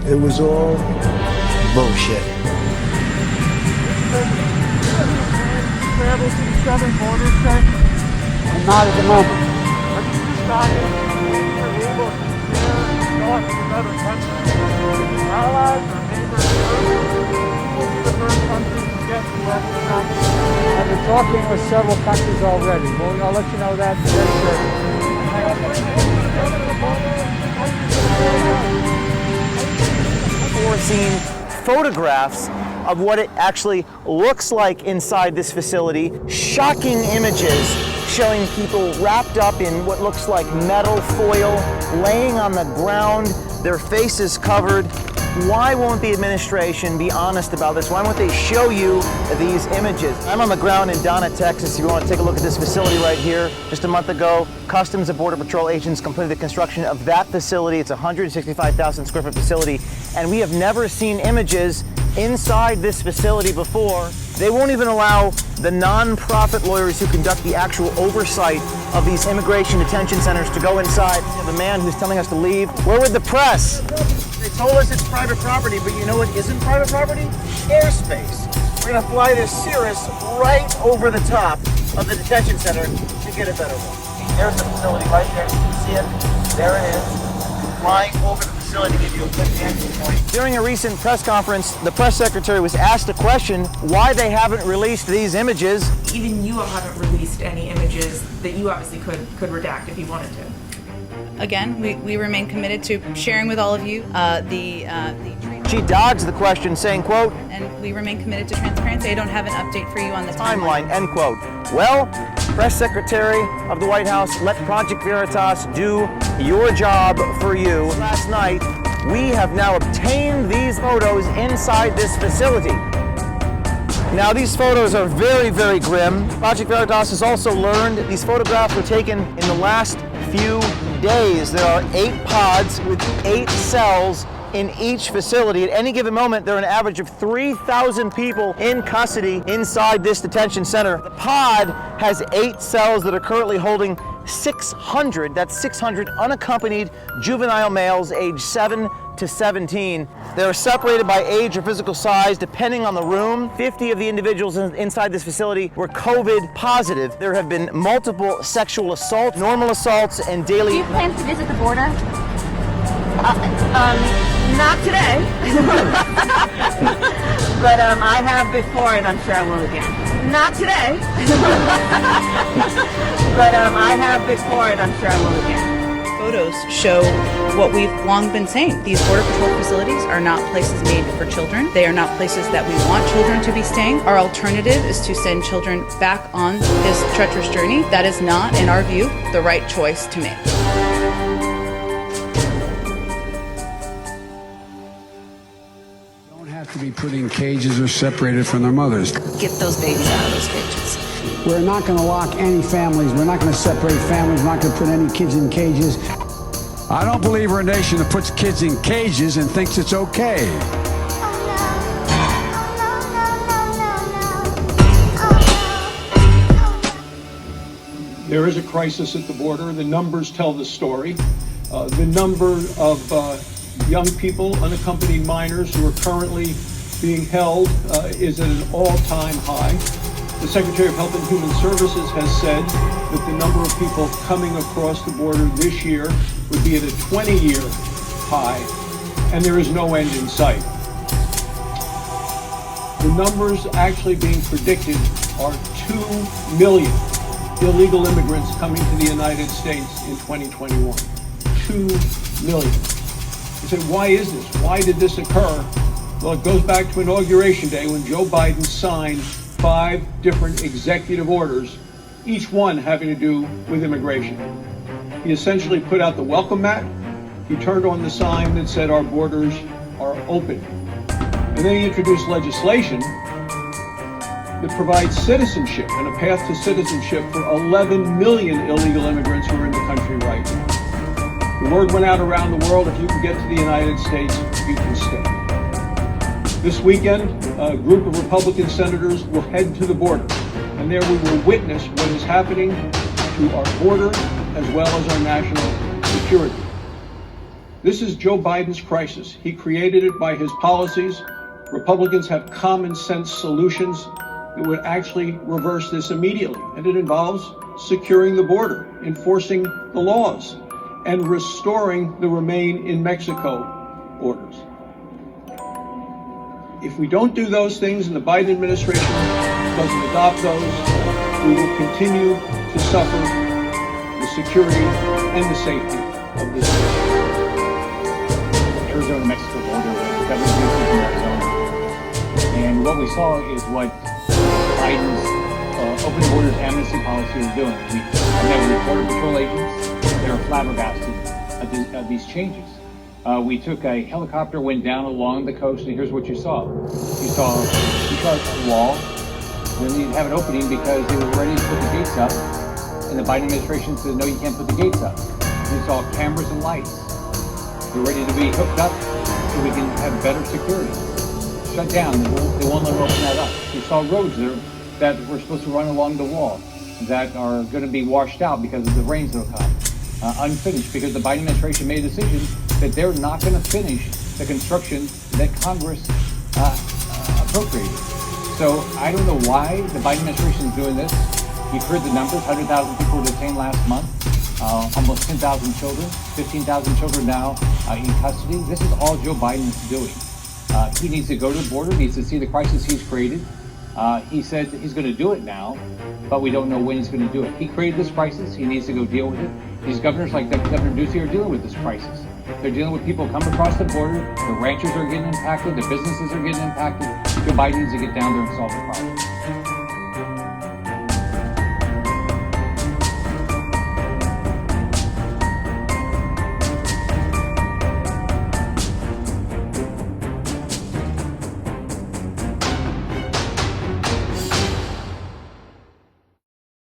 It was all bullshit. Travel to the southern border, sir? Not at the moment. Have you decided if you're able to share thoughts with other countries, allies or neighbors? Who will be the first countries to get to level Trump? I've been talking with several countries already. Well, I'll let you know that very shortly. Foreseen photographs of what it actually looks like inside this facility. Shocking images showing people wrapped up in what looks like metal foil, laying on the ground, their faces covered. Why won't the administration be honest about this? Why won't they show you these images? I'm on the ground in Donna, Texas. If you want to take a look at this facility right here, just a month ago, Customs and Border Patrol agents completed the construction of that facility. It's a 165,000 square foot facility, and we have never seen images inside this facility before. They won't even allow the non-profit lawyers who conduct the actual oversight of these immigration detention centers to go inside. We have a man who's telling us to leave. We're with the press. They told us it's private property, but you know what isn't private property? Airspace. We're gonna fly this Cirrus right over the top of the detention center to get a better look. There's the facility right there. You can see it. There it is. Flying over the facility to give you a good vantage point. During a recent press conference, the press secretary was asked a question why they haven't released these images. Even you haven't released any images that you obviously could redact if you wanted to. Again, we remain committed to sharing with all of you the treatment. She dodged the question, saying, quote, and we remain committed to transparency. I don't have an update for you on the timeline, end quote. Well, press secretary of the White House, let Project Veritas do your job for you. Last night, we have now obtained these photos inside this facility. Now, these photos are very, very grim. Project Veritas has also learned these photographs were taken in the last few days. There are 8 pods with 8 cells in each facility. At any given moment, there are an average of 3,000 people in custody inside this detention center. The pod has 8 cells that are currently holding 600, that's 600 unaccompanied juvenile males aged 7 to 17. They're separated by age or physical size depending on the room. 50 of the individuals inside this facility were COVID positive. There have been multiple sexual assaults, normal assaults, and daily... Do you plan to visit the border? Not today. But I have before, and I'm sure I will again. Not today. But I have before, and I'm sure I will again. Photos show what we've long been saying. These Border Patrol facilities are not places made for children. They are not places that we want children to be staying. Our alternative is to send children back on this treacherous journey. That is not, in our view, the right choice to make. Don't have to be put in cages or separated from their mothers. Get those babies out of those cages. We're not going to lock any families. We're not going to separate families. We're not going to put any kids in cages. I don't believe we're a nation that puts kids in cages and thinks it's okay. There is a crisis at the border. The numbers tell the story. The number of young people, unaccompanied minors who are currently being held is at an all-time high. The Secretary of Health and Human Services has said that the number of people coming across the border this year would be at a 20-year high, and there is no end in sight. The numbers actually being predicted are 2 million illegal immigrants coming to the United States in 2021. 2 million. You say, why is this? Why did this occur? Well, it goes back to Inauguration Day when Joe Biden signed 5 different executive orders, each one having to do with immigration. He essentially put out the welcome mat. He turned on the sign that said our borders are open. And then he introduced legislation that provides citizenship and a path to citizenship for 11 million illegal immigrants who are in the country right now. The word went out around the world, if you can get to the United States, you can stay. This weekend, a group of Republican senators will head to the border, and there we will witness what is happening to our border as well as our national security. This is Joe Biden's crisis. He created it by his policies. Republicans have common sense solutions that would actually reverse this immediately. And it involves securing the border, enforcing the laws, and restoring the Remain in Mexico orders. If we don't do those things and the Biden administration doesn't adopt those, we will continue to suffer the security and the safety of this nation. Arizona-Mexico border, the governor's duties in Arizona. And what we saw is what Biden's open borders amnesty policy is doing. We met with Border Patrol agents. They were flabbergasted at these changes. We took a helicopter, went down along the coast, and here's what you saw. You saw a wall. Then you'd have an opening because they were ready to put the gates up. And the Biden administration said, no, you can't put the gates up. You saw cameras and lights. They're ready to be hooked up so we can have better security. Shut down. They won't let them open that up. You saw roads there that were supposed to run along the wall that are going to be washed out because of the rains that will come. Unfinished because the Biden administration made a decision that they're not going to finish the construction that Congress appropriated. So I don't know why the Biden administration is doing this. You've heard the numbers, 100,000 people were detained last month, almost 10,000 children, 15,000 children now in custody. This is all Joe Biden is doing. He needs to go to the border, needs to see the crisis he's created. He said that he's going to do it now, but we don't know when he's going to do it. He created this crisis. He needs to go deal with it. These governors like Governor Ducey are dealing with this crisis. They're dealing with people coming across the border. The ranchers are getting impacted. The businesses are getting impacted. Joe Biden needs to get down there and solve the problem.